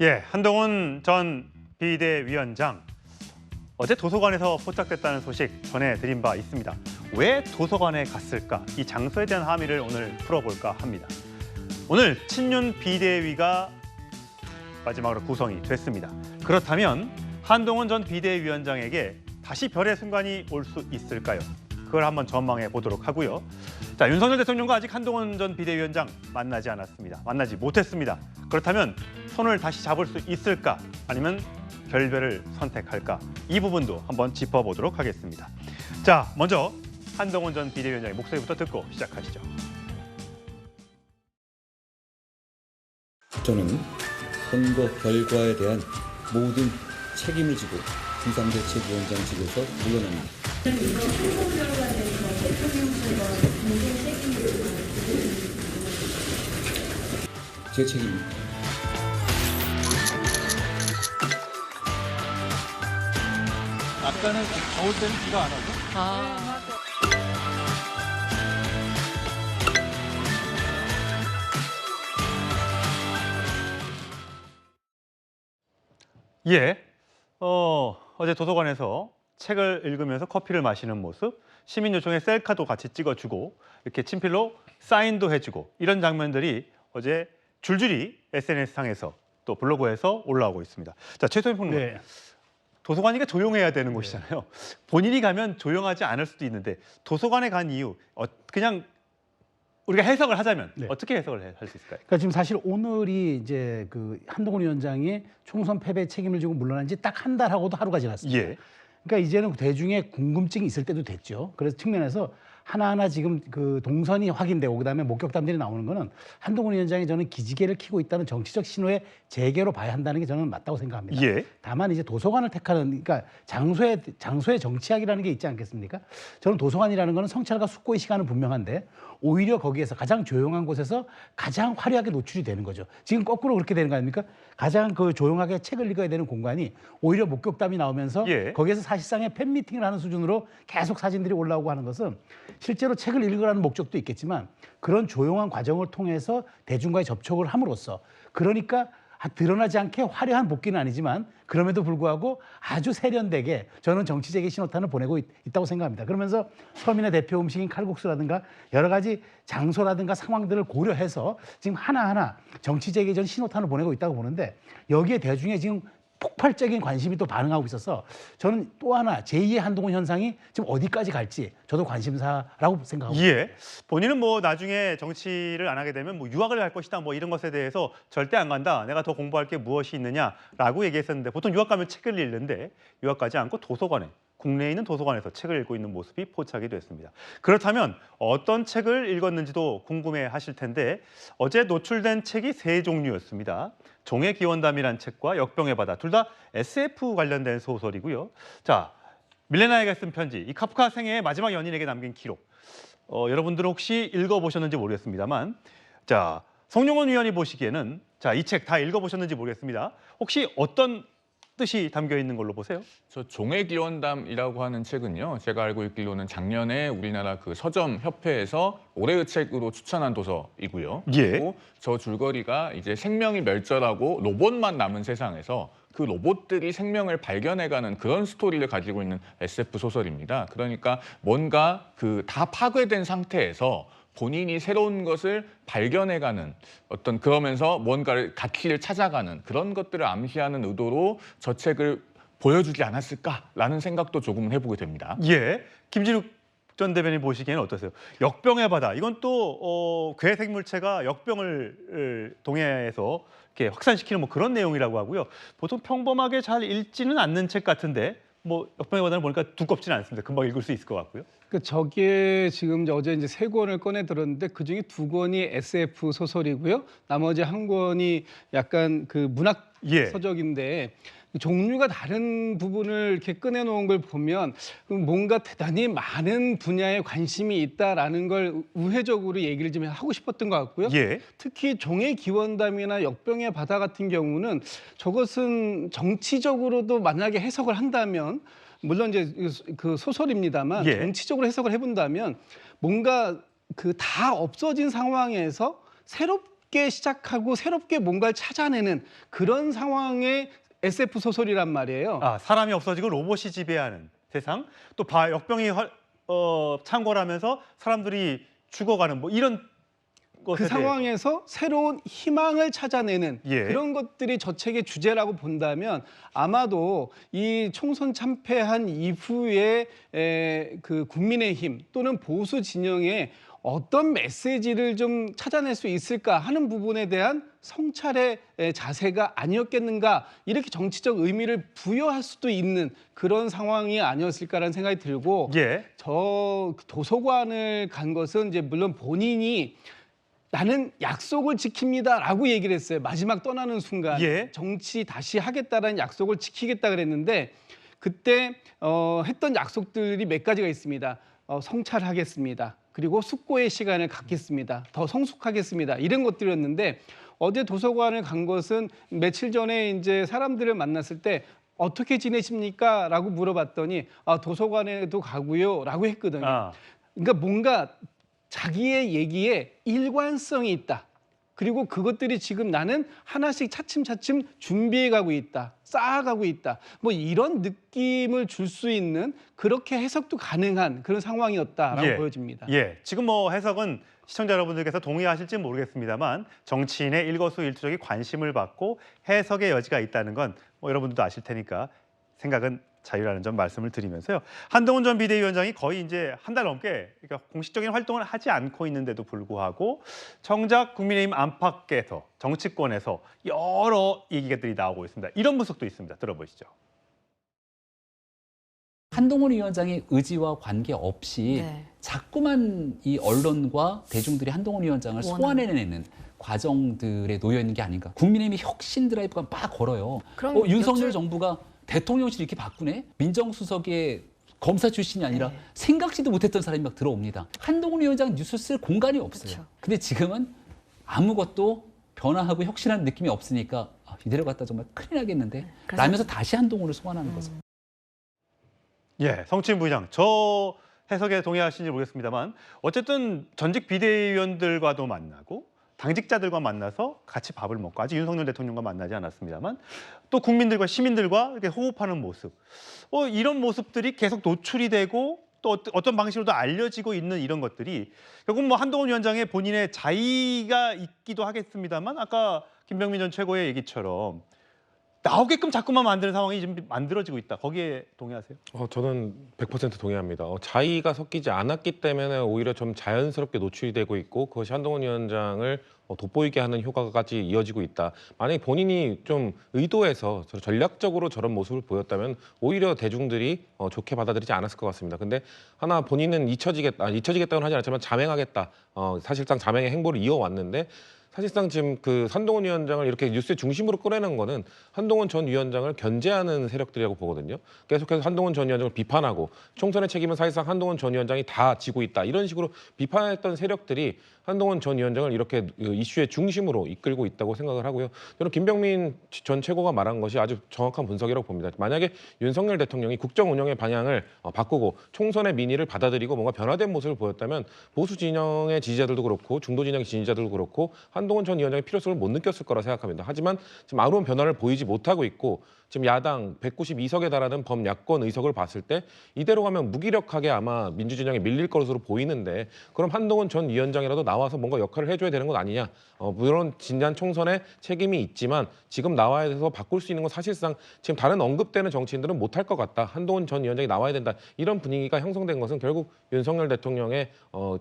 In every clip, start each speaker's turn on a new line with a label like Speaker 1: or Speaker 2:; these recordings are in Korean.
Speaker 1: 예, 한동훈 전 비대위원장 어제 도서관에서 포착됐다는 소식 전해드린 바 있습니다. 왜 도서관에 갔을까? 이 장소에 대한 함의를 오늘 풀어볼까 합니다. 오늘 친윤 비대위가 마지막으로 구성이 됐습니다. 그렇다면 한동훈 전 비대위원장에게 다시 별의 순간이 올 수 있을까요? 그걸 한번 전망해 보도록 하고요. 자, 윤석열 대통령과 아직 한동훈 전 비대위원장 만나지 않았습니다. 만나지 못했습니다. 그렇다면 손을 다시 잡을 수 있을까? 아니면 결별을 선택할까? 이 부분도 한번 짚어보도록 하겠습니다. 자, 먼저 한동훈 전 비대위원장의 목소리부터 듣고 시작하시죠.
Speaker 2: 저는 선거 결과에 대한 모든 책임을 지고 비상대책위원장직에서 물러납니다. 제 책임입니다.
Speaker 3: 아까는 더울 때는 비가 안 와서?
Speaker 1: 예, 어제 도서관에서 책을 읽으면서 커피를 마시는 모습, 시민 요청에 셀카도 같이 찍어주고 이렇게 친필로 사인도 해주고 이런 장면들이 어제 줄줄이 SNS상에서 또 블로그에서 올라오고 있습니다. 자, 최소연 평론가.
Speaker 4: 네.
Speaker 1: 도서관이니까 조용해야 되는 곳이잖아요. 본인이 가면 조용하지 않을 수도 있는데 도서관에 간 이유, 그냥 우리가 해석을 하자면
Speaker 4: 네.
Speaker 1: 어떻게 해석을 할 수 있을까요?
Speaker 4: 그러니까 지금 사실 오늘이 이제 그 한동훈 위원장이 총선 패배 책임을 지고 물러난 지 딱 한 달하고도 하루가 지났습니다.
Speaker 1: 예.
Speaker 4: 그러니까 이제는 대중의 궁금증이 있을 때도 됐죠. 그래서 측면에서 하나하나 지금 그 동선이 확인되고 그다음에 목격담들이 나오는 거는 한동훈 위원장이 저는 기지개를 켜고 있다는 정치적 신호의 재개로 봐야 한다는 게 저는 맞다고 생각합니다.
Speaker 1: 예.
Speaker 4: 다만 이제 도서관을 택하는 그러니까 장소의 정치학이라는 게 있지 않겠습니까? 저는 도서관이라는 거는 성찰과 숙고의 시간은 분명한데 오히려 거기에서 가장 조용한 곳에서 가장 화려하게 노출이 되는 거죠. 지금 거꾸로 그렇게 되는 거 아닙니까? 가장 그 조용하게 책을 읽어야 되는 공간이 오히려 목격담이 나오면서
Speaker 1: 예.
Speaker 4: 거기에서 사실상의 팬미팅을 하는 수준으로 계속 사진들이 올라오고 하는 것은 실제로 책을 읽으라는 목적도 있겠지만 그런 조용한 과정을 통해서 대중과의 접촉을 함으로써 그러니까 드러나지 않게 화려한 복귀는 아니지만 그럼에도 불구하고 아주 세련되게 저는 정치적인 신호탄을 보내고 있다고 생각합니다. 그러면서 서민의 대표 음식인 칼국수라든가 여러 가지 장소라든가 상황들을 고려해서 지금 하나하나 정치적인 전 신호탄을 보내고 있다고 보는데 여기에 대중의 지금 폭발적인 관심이 또 반응하고 있어서 저는 또 하나 제2의 한동훈 현상이 지금 어디까지 갈지 저도 관심사라고 생각합니다.
Speaker 1: 예. 본인은 뭐 나중에 정치를 안 하게 되면 뭐 유학을 갈 것이다 뭐 이런 것에 대해서 절대 안 간다. 내가 더 공부할 게 무엇이 있느냐라고 얘기했었는데 보통 유학 가면 책을 읽는데 유학 가지 않고 도서관에 국내에 있는 도서관에서 책을 읽고 있는 모습이 포착이 됐습니다. 그렇다면 어떤 책을 읽었는지도 궁금해 하실 텐데 어제 노출된 책이 세 종류였습니다. 종의 기원담이란 책과 역병의 바다 둘 다 SF 관련된 소설이고요. 자, 밀레나이가 쓴 편지, 이 카프카 생애의 마지막 연인에게 남긴 기록. 여러분들은 혹시 읽어보셨는지 모르겠습니다만 자, 성룡원 위원이 보시기에는 자, 이 책 다 읽어보셨는지 모르겠습니다. 혹시 어떤 뜻이 담겨 있는 걸로 보세요?
Speaker 5: 저 종의 기원담이라고 하는 책은요, 제가 알고 있기로는 작년에 우리나라 그 서점 협회에서 올해의 책으로 추천한 도서이고요.
Speaker 1: 예.
Speaker 5: 그리고 저 줄거리가 이제 생명이 멸절하고 로봇만 남은 세상에서 그 로봇들이 생명을 발견해가는 그런 스토리를 가지고 있는 SF 소설입니다. 그러니까 뭔가 그 다 파괴된 상태에서 본인이 새로운 것을 발견해가는 어떤 그러면서 뭔가를 가치를 찾아가는 그런 것들을 암시하는 의도로 저 책을 보여주지 않았을까라는 생각도 조금은 해보게 됩니다.
Speaker 1: 예. 김진욱 전 대변인 보시기에는 어떠세요? 역병의 바다. 이건 또 괴생물체가 역병을 동해에서 이렇게 확산시키는 뭐 그런 내용이라고 하고요. 보통 평범하게 잘 읽지는 않는 책 같은데 뭐 역병의 바다는 보니까 두껍지는 않습니다. 금방 읽을 수 있을 것 같고요.
Speaker 6: 그 저게 지금 어제 이제 세 권을 꺼내 들었는데 그 중에 두 권이 SF 소설이고요. 나머지 한 권이 약간 그 문학
Speaker 1: 예.
Speaker 6: 서적인데 종류가 다른 부분을 이렇게 꺼내놓은 걸 보면 뭔가 대단히 많은 분야에 관심이 있다라는 걸 우회적으로 얘기를 좀 하고 싶었던 것 같고요.
Speaker 1: 예.
Speaker 6: 특히 종의 기원담이나 역병의 바다 같은 경우는 저것은 정치적으로도 만약에 해석을 한다면 물론 이제 그 소설입니다만
Speaker 1: 예.
Speaker 6: 정치적으로 해석을 해본다면 뭔가 그 다 없어진 상황에서 새롭게 새롭게 시작하고 새롭게 뭔가를 찾아내는 그런 상황의 SF 소설이란 말이에요.
Speaker 1: 아, 사람이 없어지고 로봇이 지배하는 세상, 또 역병이 창궐하면서 사람들이 죽어가는 뭐 이런 것에
Speaker 6: 그 상황에서 새로운 희망을 찾아내는
Speaker 1: 예.
Speaker 6: 그런 것들이 저 책의 주제라고 본다면 아마도 이 총선 참패한 이후에 그 국민의힘 또는 보수 진영에 어떤 메시지를 좀 찾아낼 수 있을까 하는 부분에 대한 성찰의 자세가 아니었겠는가, 이렇게 정치적 의미를 부여할 수도 있는 그런 상황이 아니었을까라는 생각이 들고
Speaker 1: 예.
Speaker 6: 저 도서관을 간 것은 이제 물론 본인이 나는 약속을 지킵니다라고 얘기를 했어요. 마지막 떠나는 순간
Speaker 1: 예.
Speaker 6: 정치 다시 하겠다라는 약속을 지키겠다 그랬는데 그때 했던 약속들이 몇 가지가 있습니다. 성찰하겠습니다. 그리고 숙고의 시간을 갖겠습니다. 더 성숙하겠습니다. 이런 것들이었는데 어제 도서관을 간 것은 며칠 전에 이제 사람들을 만났을 때 어떻게 지내십니까? 라고 물어봤더니 도서관에도 가고요 라고 했거든요.
Speaker 1: 아.
Speaker 6: 그러니까 뭔가 자기의 얘기에 일관성이 있다. 그리고 그것들이 지금 나는 하나씩 차츰차츰 준비해가고 있다. 쌓아가고 있다. 뭐 이런 느낌을 줄 수 있는, 그렇게 해석도 가능한 그런 상황이었다라고
Speaker 1: 예.
Speaker 6: 보여집니다.
Speaker 1: 예, 지금 뭐 해석은 시청자 여러분들께서 동의하실지 모르겠습니다만 정치인의 일거수일투족이 관심을 받고 해석의 여지가 있다는 건 뭐 여러분들도 아실 테니까 생각은 자유라는 점 말씀을 드리면서요. 한동훈 전 비대위원장이 거의 이제 한 달 넘게 그러니까 공식적인 활동을 하지 않고 있는데도 불구하고 정작 국민의힘 안팎에서 정치권에서 여러 얘기들이 나오고 있습니다. 이런 분석도 있습니다. 들어보시죠.
Speaker 7: 한동훈 위원장의 의지와 관계없이 자꾸만 이 언론과 대중들이 한동훈 위원장을 소환해내는 과정들에 놓여 있는 게 아닌가. 국민의힘이 혁신 드라이브가 막 걸어요. 윤석열 정부가 대통령실 이렇게 바꾸네? 민정수석의 검사 출신이 아니라 생각지도 못했던 사람이 막 들어옵니다. 한동훈 위원장 뉴스 쓸 공간이 없어요. 그렇죠. 근데 지금은 아무것도 변화하고 혁신하는 느낌이 없으니까 이대로 갔다 정말 큰일 나겠는데 라면서 다시 한동훈을 소환하는 거죠.
Speaker 1: 예, 성추인 부의장, 저 해석에 동의하시는지 모르겠습니다만 어쨌든 전직 비대위원들과도 만나고 당직자들과 만나서 같이 밥을 먹고, 아직 윤석열 대통령과 만나지 않았습니다만 또 국민들과 시민들과 이렇게 호흡하는 모습, 이런 모습들이 계속 노출이 되고 또 어떤 방식으로도 알려지고 있는 이런 것들이 결국 뭐 한동훈 위원장의 본인의 자의가 있기도 하겠습니다만 아까 김병민 전 최고의 얘기처럼 나오게끔 자꾸만 만드는 상황이 지금 만들어지고 있다. 거기에 동의하세요?
Speaker 8: 저는 100% 동의합니다. 자의가 섞이지 않았기 때문에 오히려 좀 자연스럽게 노출이 되고 있고 그것이 한동훈 위원장을 돋보이게 하는 효과까지 이어지고 있다. 만약에 본인이 좀 의도해서 전략적으로 저런 모습을 보였다면 오히려 대중들이 좋게 받아들이지 않았을 것 같습니다. 근데 하나 본인은 잊혀지겠다고는 하지 않았지만 자맹하겠다. 사실상 자맹의 행보를 이어왔는데 사실상 지금 그 한동훈 위원장을 이렇게 뉴스의 중심으로 끌어내는 거는 한동훈 전 위원장을 견제하는 세력들이라고 보거든요. 계속해서 한동훈 전 위원장을 비판하고 총선의 책임은 사실상 한동훈 전 위원장이 다 지고 있다. 이런 식으로 비판했던 세력들이 한동훈 전 위원장을 이렇게 이슈의 중심으로 이끌고 있다고 생각을 하고요. 저는 김병민 전 최고가 말한 것이 아주 정확한 분석이라고 봅니다. 만약에 윤석열 대통령이 국정 운영의 방향을 바꾸고 총선의 민의를 받아들이고 뭔가 변화된 모습을 보였다면 보수 진영의 지지자들도 그렇고 중도 진영의 지지자들도 그렇고 한동훈 전 위원장의 필요성을 못 느꼈을 거라 생각합니다. 하지만 지금 아무런 변화를 보이지 못하고 있고 지금 야당 192석에 달하는 범야권 의석을 봤을 때 이대로 가면 무기력하게 아마 민주진영에 밀릴 것으로 보이는데 그럼 한동훈 전 위원장이라도 나와서 뭔가 역할을 해줘야 되는 것 아니냐. 물론 지난 총선에 책임이 있지만 지금 나와야 돼서 바꿀 수 있는 건 사실상 지금 다른 언급되는 정치인들은 못할 것 같다. 한동훈 전 위원장이 나와야 된다. 이런 분위기가 형성된 것은 결국 윤석열 대통령의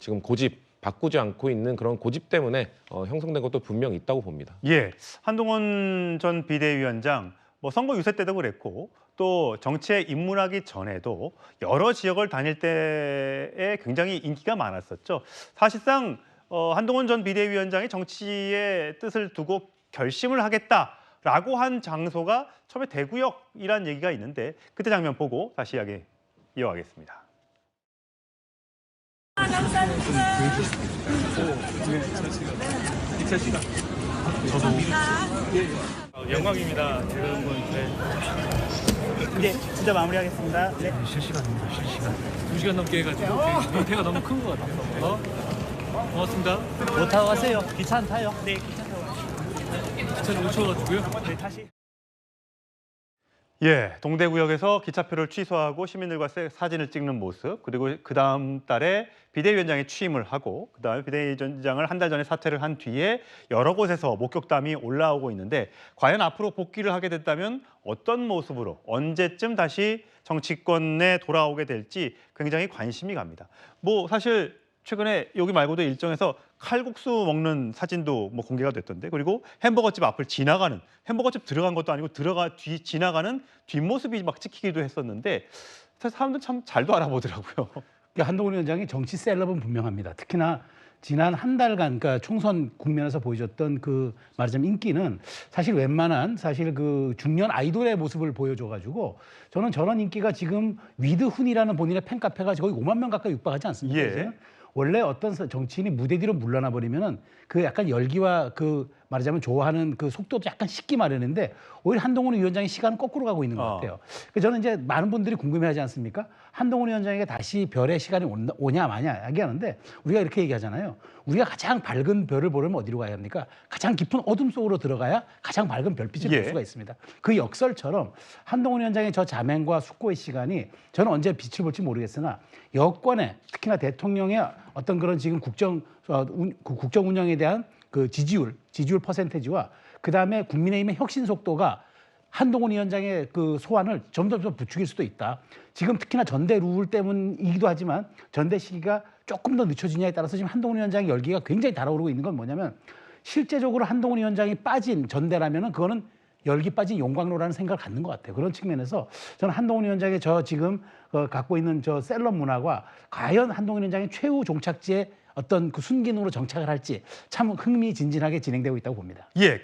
Speaker 8: 지금 고집, 바꾸지 않고 있는 그런 고집 때문에 형성된 것도 분명히 있다고 봅니다.
Speaker 1: 예, 한동훈 전 비대위원장 뭐 선거 유세 때도 그랬고 또 정치에 입문하기 전에도 여러 지역을 다닐 때에 굉장히 인기가 많았었죠. 사실상 한동훈 전 비대위원장이 정치의 뜻을 두고 결심을 하겠다라고 한 장소가 처음에 대구역이라는 얘기가 있는데 그때 장면 보고 다시 이야기 이어가겠습니다. 영광입니다.
Speaker 9: 이제 진짜 마무리하겠습니다. 네.
Speaker 3: 실시간입니다. 실시간. 2시간 넘게 해가지고 배가 너무 큰 것 같아요. 고맙습니다.
Speaker 9: 뭐 타고 가세요? 기차 안 타요? 네, 기차 타고 가요.
Speaker 3: 기차를 못 쳐가지고요.
Speaker 9: 네, 다시.
Speaker 1: 예, 동대구역에서 기차표를 취소하고 시민들과 사진을 찍는 모습, 그리고 그 다음 달에 비대위원장이 취임을 하고 그다음에 비대위원장을 한 달 전에 사퇴를 한 뒤에 여러 곳에서 목격담이 올라오고 있는데 과연 앞으로 복귀를 하게 됐다면 어떤 모습으로 언제쯤 다시 정치권에 돌아오게 될지 굉장히 관심이 갑니다. 뭐 사실 최근에 여기 말고도 일정에서 칼국수 먹는 사진도 뭐 공개가 됐던데, 그리고 햄버거집 앞을 지나가는, 햄버거집 들어간 것도 아니고 지나가는 뒷모습이 막 찍히기도 했었는데 사람들 참 잘도 알아보더라고요.
Speaker 4: 한동훈 위원장이 정치 셀럽은 분명합니다. 특히나 지난 한 달간, 그러니까 총선 국면에서 보여줬던 그 말하자면 인기는 사실 웬만한 사실 그 중년 아이돌의 모습을 보여줘가지고 저는 저런 인기가 지금 위드훈이라는 본인의 팬카페가 거의 5만 명 가까이 육박하지 않습니까?
Speaker 1: 예.
Speaker 4: 이제는? 원래 어떤 정치인이 무대 뒤로 물러나 버리면은 그 약간 열기와 그 말하자면 좋아하는 그 속도도 약간 식기 마련인데 오히려 한동훈 위원장의 시간은 거꾸로 가고 있는 것 같아요. 그래서 저는 이제 많은 분들이 궁금해하지 않습니까? 한동훈 위원장에게 다시 별의 시간이 오냐 마냐 얘기하는데 우리가 이렇게 얘기하잖아요. 우리가 가장 밝은 별을 보려면 어디로 가야 합니까? 가장 깊은 어둠 속으로 들어가야 가장 밝은 별빛을 볼 수가 있습니다. 그 역설처럼 한동훈 위원장의 저 자맹과 숙고의 시간이 저는 언제 빛을 볼지 모르겠으나 여권의 특히나 대통령의 어떤 그런 지금 국정 운영에 대한 그 지지율 퍼센테지와 그다음에 국민의힘의 혁신 속도가 한동훈 위원장의 그 소환을 점점 부추길 수도 있다. 지금 특히나 전대 룰 때문이기도 하지만 전대 시기가 조금 더 늦춰지냐에 따라서 지금 한동훈 위원장의 열기가 굉장히 달아오르고 있는 건 뭐냐면 실제적으로 한동훈 위원장이 빠진 전대라면은 그거는 열기 빠진 용광로라는 생각을 갖는 것 같아요. 그런 측면에서 저는 한동훈 위원장의 저 지금 갖고 있는 저 셀럽 문화가 과연 한동훈 위원장의 최후 종착지에 어떤 그 순기능으로 정착을 할지 참 흥미진진하게 진행되고 있다고 봅니다.
Speaker 1: 예.